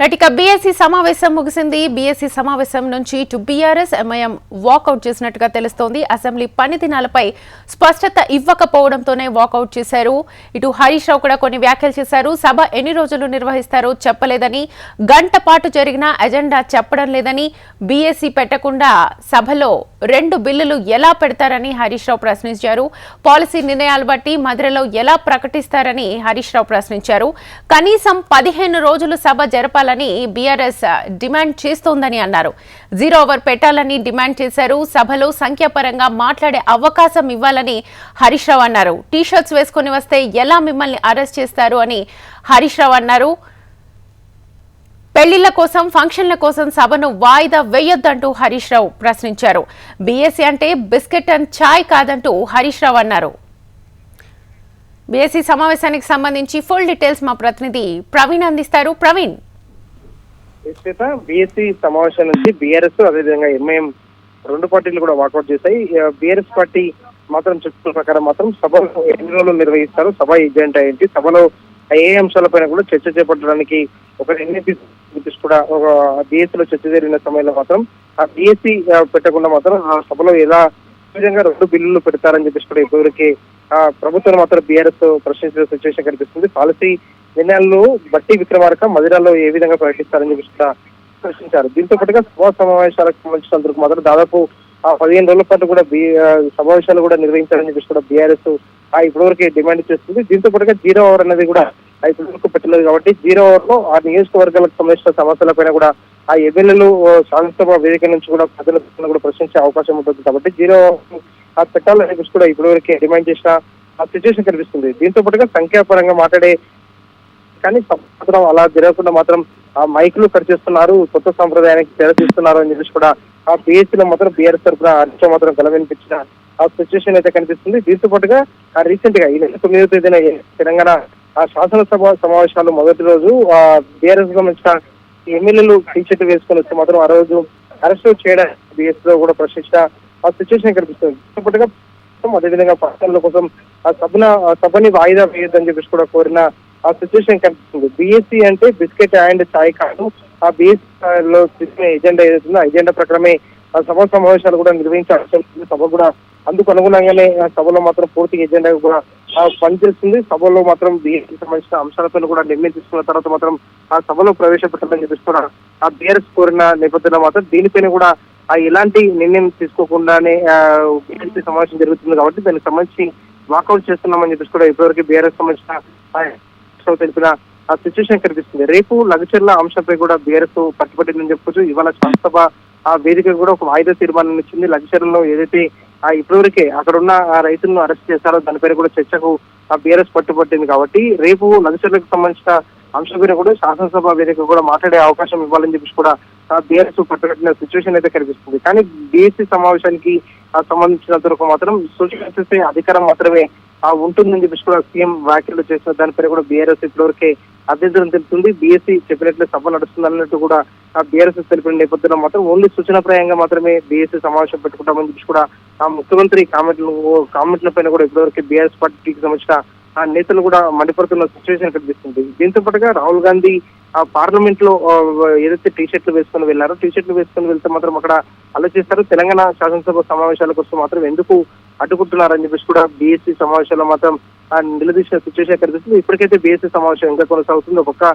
నటిక BSc సమావేశం ముగిసింది. BSc సమావేశం నుంచి ఇటు బీఆర్ఎస్ ఎంఐఎం వాకౌట్ చేసినట్టుగా తెలుస్తోంది. అసెంబ్లీ పని దినాలపై స్పష్టత ఇవ్వకపోవడంతోనే వాకౌట్ చేశారు. ఇటు హరీష్ రావు కూడా కొన్ని వ్యాఖ్యలు చేశారు. సభ ఎన్ని రోజులు నిర్వహిస్తారో చెప్పలేదని, గంట పాటు జరిగిన ఎజెండా చెప్పడం లేదని, బీఎస్సీ పెట్టకుండా సభలో 2 బిల్లులు ఎలా పెడతారని హరీష్ రావు ప్రశ్నించారు. పాలసీ నిర్ణయాలు బట్టి మధ్యలో ఎలా ప్రకటిస్తారని హరీష్ రావు ప్రశ్నించారు. కనీసం 15 రోజులు సభ జరపాలని బీఆర్ఎస్ డిమాండ్ చేస్తోందని అన్నారు. 0 ఓవర్ పెట్టాలని డిమాండ్ చేశారు. సభలో సంఖ్యాపరంగా మాట్లాడే అవకాశం ఇవ్వాలని హరీష్ రావు అన్నారు. టీ-షర్ట్స్ వేసుకుని వస్తే ఎలా మిమ్మల్ని అరెస్ట్ చేస్తారు అని హరీష్ రావు అన్నారు. పెళ్లిళ్ల కోసం, ఫంక్షన్ల కోసం సభను వాయిదా వేయొద్దంటూ హరీష్ రావు ప్రశ్నించారు. బీఎస్సీ అంటే బిస్కెట్ అండ్ చాయ్ కాదంటూ హరీష్ రావు అన్నారు. బీఎస్సీ సమావేశానికి సంబంధించి ఫుల్ డీటెయిల్స్ మా ప్రతినిధి ప్రవీణ్ అందిస్తారు. ప్రవీణ్, బీఎస్సీ సమావేశం నుంచి బీఆర్ఎస్ అదేవిధంగా ఎంఐఎం 2 పార్టీలు కూడా వాకౌట్ చేశాయి. బీఆర్ఎస్ పార్టీ మాత్రం చెప్తున్న ప్రకారం మాత్రం సభలో ఎన్ని రోజులు నిర్వహిస్తారు, సభ ఎజెండా ఏంటి, సభలో ఏ అంశాలపైన కూడా చర్చ చేపట్టడానికి ఒక ఎన్నికలు కూడా ఒక బీఎస్సీలో చర్చ జరిగిన సమయంలో మాత్రం ఆ బీఎస్సీ పెట్టకుండా మాత్రం ఆ సభలో ఎలా విధంగా 2 బిల్లులు పెడతారని చెప్పేసి కూడా ఇప్పటివరకు ప్రభుత్వం మాత్రం బీఆర్ఎస్ ప్రశ్నించిన సిచ్యువేషన్ కనిపిస్తుంది. పాలసీ నిర్ణయాల్లో బట్టి విక్రమార్క మదిరాలో ఏ విధంగా ప్రకటిస్తారని చెప్పి కూడా ప్రశ్నించారు. దీంతో పాటుగా సభా సమావేశాలకు సంబంధించినందుకు మాత్రం దాదాపు 15 రోజుల పాటు కూడా సమావేశాలు కూడా నిర్వహించాలని చెప్పి కూడా బీఆర్ఎస్ ఇప్పటివరకు డిమాండ్ చేస్తుంది. దీంతో పాటుగా 0 ఓవర్ అనేది కూడా ఇప్పటివరకు పెట్టలేదు కాబట్టి 0 ఓవర్ లో ఆ నియోజకవర్గాలకు సంబంధించిన సమస్యలపైన కూడా ఆ ఎమ్మెల్యేలు శాసనసభ వేదిక నుంచి కూడా ప్రజలను కూడా ప్రశ్నించే అవకాశం ఉంటుంది కాబట్టి 0 ఓవర్ పెట్టాలని చెప్పి కూడా ఇప్పటివరకు డిమాండ్ చేసిన ఆ సిచ్యువేషన్ కనిపిస్తుంది. దీంతో పాటుగా సంఖ్యాపరంగా మాట్లాడే కానీ మాత్రం అలా జరగకుండా మాత్రం ఆ మైకులు ఖర్చు చేస్తున్నారు, కొత్త సంప్రదాయానికి తెరతీస్తున్నారు అని చెప్పేసి కూడా ఆ బీఎస్సీలో మాత్రం బీఆర్ఎస్ తరఫున హరీష్ మాత్రం గెలవినిపించిన ఆ సిచ్యువేషన్ అయితే కనిపిస్తుంది. దీంతో పాటుగా రీసెంట్ గా ఈ నెల 9వ తేదీన తెలంగాణ శాసనసభ సమావేశాలు మొదటి రోజు బీఆర్ఎస్ సంబంధించిన ఎమ్మెల్యేలు టీ-షర్ట్ వేసుకొని వస్తే మాత్రం ఆ రోజు అరెస్ట్ చేయడానికి బీఎస్ లో కూడా ప్రశ్నించిన ఆ సిచ్యువేషన్ కనిపిస్తుంది. దీంతో పాటుగా అదేవిధంగా పక్షాల కోసం ఆ సభని వాయిదా వేయొద్దని చెప్పేసి కూడా కోరిన ఆ సిచ్యువేషన్ కనిపిస్తుంది. బీఎస్సీ అంటే బిస్కెట్ అండ్ చాయ్ కాదు. ఆ బీఎస్సీ లో తీసుకునే ఎజెండా ఏదైతుందో ఆ ఎజెండా ప్రకారమే ఆ సభ సమావేశాలు కూడా నిర్వహించాల్సి ఉంటుంది. సభ కూడా అందుకు అనుగుణంగానే సభలో మాత్రం పూర్తి ఎజెండా కూడా పనిచేస్తుంది. సభలో మాత్రం బీఎస్సీ సంబంధించిన అంశాలపైన కూడా నిర్ణయం తీసుకున్న తర్వాత మాత్రం ఆ సభలో ప్రవేశపెట్టాలని చెప్పేసి కూడా ఆ బీఆర్ఎస్ కోరిన నేపథ్యంలో మాత్రం దీనిపైన కూడా ఎలాంటి నిర్ణయం తీసుకోకుండానే బీఎస్సీ సమావేశం జరుగుతుంది కాబట్టి దానికి సంబంధించి వాకౌట్ చేస్తున్నామని చెప్పేసి కూడా ఇప్పటివరకు బీఆర్ఎస్ సంబంధించిన తెలిపిన ఆ సిచ్యువేషన్ కనిపిస్తుంది. రేపు లగచర్ల అంశంపై కూడా బీఆర్ఎస్ పట్టుబట్టిందని చెప్పుకోవచ్చు. ఇవాళ శాసనసభ ఆ వేదిక కూడా ఒక వాయిదా తీర్మానం ఇచ్చింది. లగచర్లలో ఏదైతే ఇప్పటివరకే అక్కడ ఉన్న రైతులను అరెస్ట్ చేశారో దానిపైన కూడా చర్చకు ఆ బీఆర్ఎస్ పట్టుబట్టింది కాబట్టి రేపు లగచర్లకు సంబంధించిన అంశంపైన కూడా శాసనసభ వేదిక కూడా మాట్లాడే అవకాశం ఇవ్వాలని చెప్పేసి కూడా బీఆర్ఎస్ పట్టుబట్టిన సిచ్యువేషన్ అయితే కనిపిస్తుంది. కానీ బీఎస్సీ సమావేశానికి సంబంధించినంత వరకు మాత్రం సూచన చేసే అధికారం మాత్రమే ఉంటుందని చెప్పేసి కూడా సీఎం వ్యాఖ్యలు చేసిన దానిపైన కూడా బీఆర్ఎస్ ఇప్పటివరకే అభ్యంతరం తెలుపుతుంది. బీఎస్సీ చెప్పినట్లే సభ నడుస్తుంది అన్నట్టు కూడా బీఆర్ఎస్ తెలిపిన నేపథ్యంలో మాత్రం ఓన్లీ సూచనప్రాయంగా మాత్రమే బీఎస్సీ సమావేశం పెట్టుకుంటామని చెప్పి కూడా ముఖ్యమంత్రి కామెంట్ల పైన కూడా ఇప్పటివరకు బీఆర్ఎస్ పార్టీకి సంబంధించిన నేతలు కూడా మండిపడుతున్న సిచ్యువేషన్ కనిపిస్తుంది. దీంతో పాటుగా రాహుల్ గాంధీ పార్లమెంట్ లో ఏదైతే టీ-షర్ట్లు వేసుకొని వెళ్లారో టీ-షర్ట్లు వేసుకొని వెళ్తే మాత్రం అక్కడ ఆలోచిస్తారు. తెలంగాణ శాసనసభ సమావేశాల కోసం మాత్రం ఎందుకు అడ్డుకుంటున్నారని చెప్పేసి కూడా బీఎస్సీ సమావేశాల్లో మాత్రం నిలదీసిన సిచ్యువేషన్ కనిపిస్తుంది. ఇప్పటికైతే బీఎస్సీ సమావేశం ఇంకా కొనసాగుతుంది. ఒక్కొక్క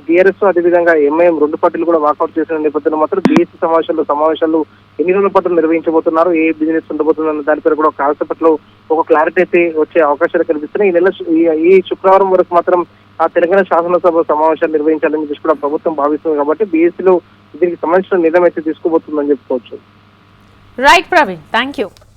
బీఆర్ఎస్ అదేవిధంగా ఎంఐఎం 2 పార్టీలు కూడా వాకౌట్ చేసిన నేపథ్యంలో మాత్రం బీఎస్సీ సమావేశాలు ఎన్ని రోజుల పాటు నిర్వహించబోతున్నారు, ఏ బిజినెస్ ఉండబోతుందన్న దానిపై కూడా కాన్సెప్ట్ లో ఒక క్లారిటీ అయితే వచ్చే అవకాశాలు కనిపిస్తున్నాయి. ఈ శుక్రవారం వరకు మాత్రం తెలంగాణ శాసనసభ సమావేశాలు నిర్వహించాలని చెప్పేసి కూడా ప్రభుత్వం భావిస్తుంది కాబట్టి బీఎస్సీలో దీనికి సంబంధించిన నిర్ణయం అయితే తీసుకోబోతుందని చెప్పుకోవచ్చు. Right Praveen, thank you.